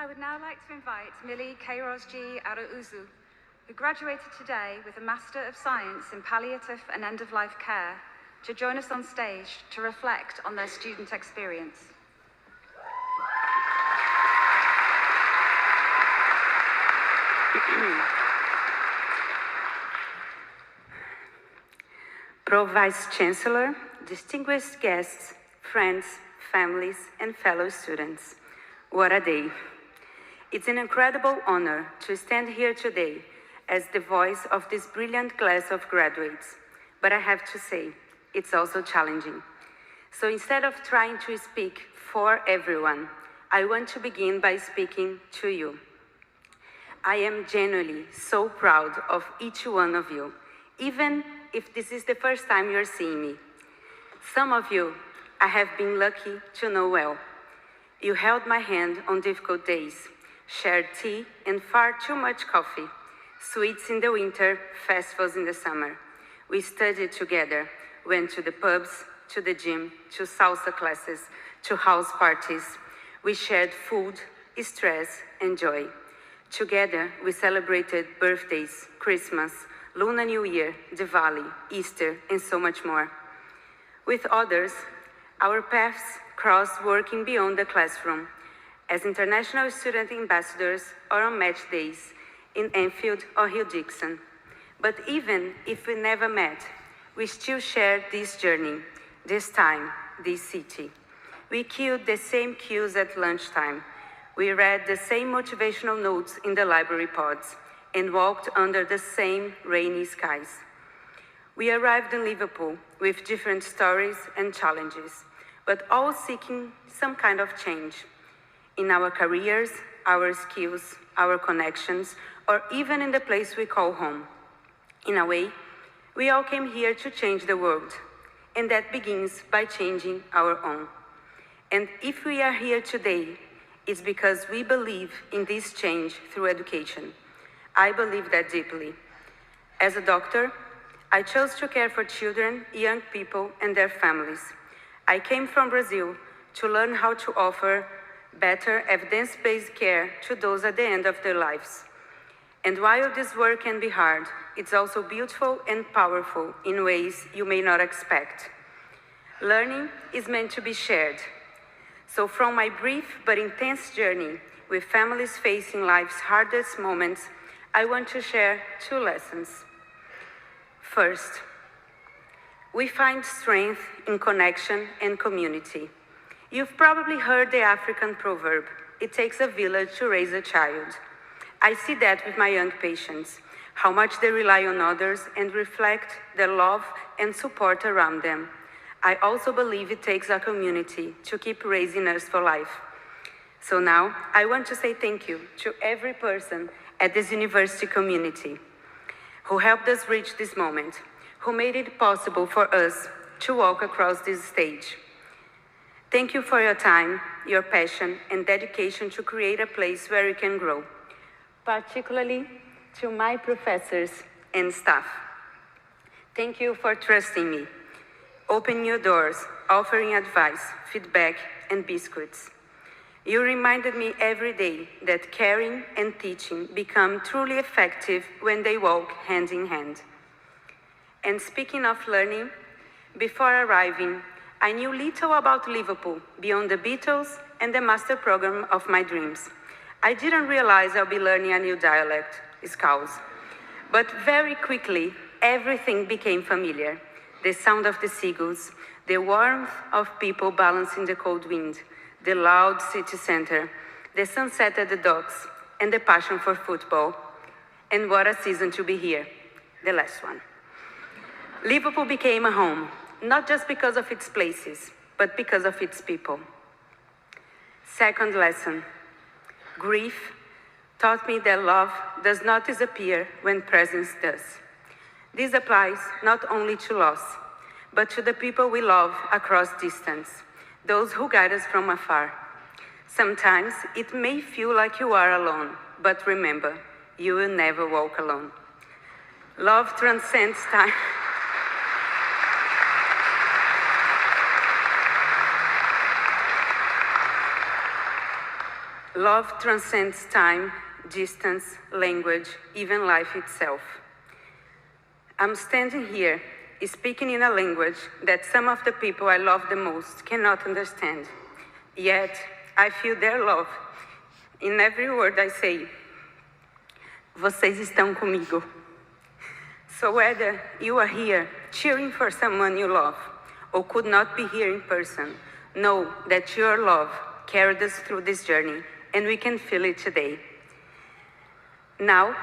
I would now like to invite Millie Kairosji Arauzu, who graduated today with a Master of Science in Palliative and End-of-Life Care, to join us on stage to reflect on their student experience. Pro Vice-Chancellor, distinguished guests, friends, families, and fellow students, what a day. It's an incredible honor to stand here today as the voice of this brilliant class of graduates, but I have to say, it's also challenging. So instead of trying to speak for everyone, I want to begin by speaking to you. I am genuinely so proud of each one of you, even if this is the first time you're seeing me. Some of you I have been lucky to know well. You held my hand on difficult days, shared tea and far too much coffee, sweets in the winter, festivals in the summer. We studied together, went to the pubs, to the gym, to salsa classes, to house parties. We shared food, stress, and joy. Together, we celebrated birthdays, Christmas, Lunar New Year, Diwali, Easter, and so much more. With others, our paths crossed working beyond the classroom, as international student ambassadors or on match days in Anfield or Hill-Dixon. But even if we never met, we still shared this journey, this time, this city. We queued the same queues at lunchtime. We read the same motivational notes in the library pods and walked under the same rainy skies. We arrived in Liverpool with different stories and challenges, but all seeking some kind of change in our careers, our skills, our connections, or even in the place we call home. In a way, we all came here to change the world, and that begins by changing our own. And if we are here today, it's because we believe in this change through education. I believe that deeply. As a doctor, I chose to care for children, young people, and their families. I came from Brazil to learn how to offer better evidence-based care to those at the end of their lives. And while this work can be hard, it's also beautiful and powerful in ways you may not expect. Learning is meant to be shared. So from my brief but intense journey with families facing life's hardest moments, I want to share two lessons. First, we find strength in connection and community. You've probably heard the African proverb, it takes a village to raise a child. I see that with my young patients, how much they rely on others and reflect their love and support around them. I also believe it takes a community to keep raising us for life. So now, I want to say thank you to every person at this university community who helped us reach this moment, who made it possible for us to walk across this stage. Thank you for your time, your passion, and dedication to create a place where you can grow, particularly to my professors and staff. Thank you for trusting me, opening your doors, offering advice, feedback, and biscuits. You reminded me every day that caring and teaching become truly effective when they walk hand in hand. And speaking of learning, before arriving, I knew little about Liverpool beyond the Beatles and the master program of my dreams. I didn't realize I'll be learning a new dialect, Scouse. But very quickly, everything became familiar. The sound of the seagulls, the warmth of people balancing the cold wind, the loud city center, the sunset at the docks, and the passion for football. And what a season to be here, the last one. Liverpool became a home, not just because of its places, but because of its people. Second lesson, grief taught me that love does not disappear when presence does. This applies not only to loss, but to the people we love across distance, those who guide us from afar. Sometimes it may feel like you are alone, but remember, you will never walk alone. Love transcends time. Love transcends time, distance, language, even life itself. I'm standing here, speaking in a language that some of the people I love the most cannot understand. Yet, I feel their love in every word I say. Vocês estão comigo. So whether you are here cheering for someone you love or could not be here in person, know that your love carried us through this journey and we can feel it today. Now,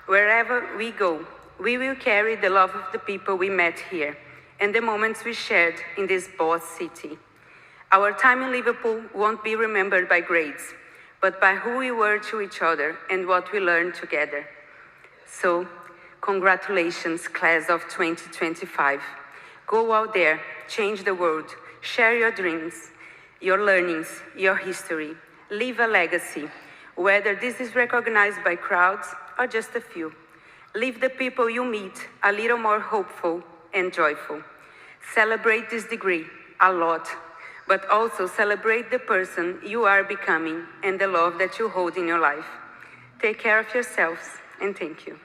wherever we go, we will carry the love of the people we met here and the moments we shared in this boss city. Our time in Liverpool won't be remembered by grades, but by who we were to each other and what we learned together. So, congratulations, class of 2025. Go out there, change the world, share your dreams, your learnings, your history. Leave a legacy, whether this is recognized by crowds or just a few. Leave the people you meet a little more hopeful and joyful. Celebrate this degree a lot, but also celebrate the person you are becoming and the love that you hold in your life. Take care of yourselves, and thank you.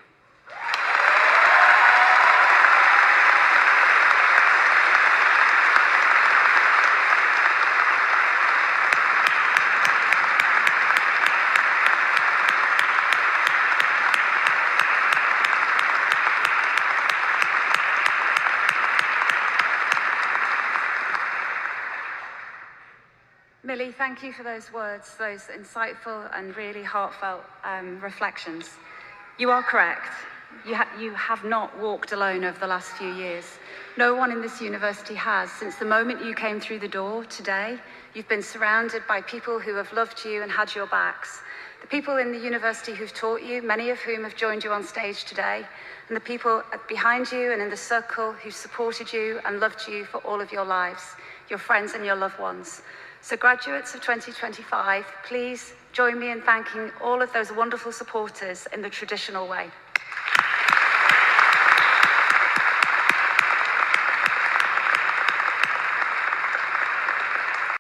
Millie, thank you for those words, those insightful and really heartfelt reflections. You are correct. You have not walked alone over the last few years. No one in this university has. Since the moment you came through the door today, you've been surrounded by people who have loved you and had your backs. The people in the university who've taught you, many of whom have joined you on stage today, and the people behind you and in the circle who supported you and loved you for all of your lives, your friends and your loved ones. So graduates of 2025, please join me in thanking all of those wonderful supporters in the traditional way.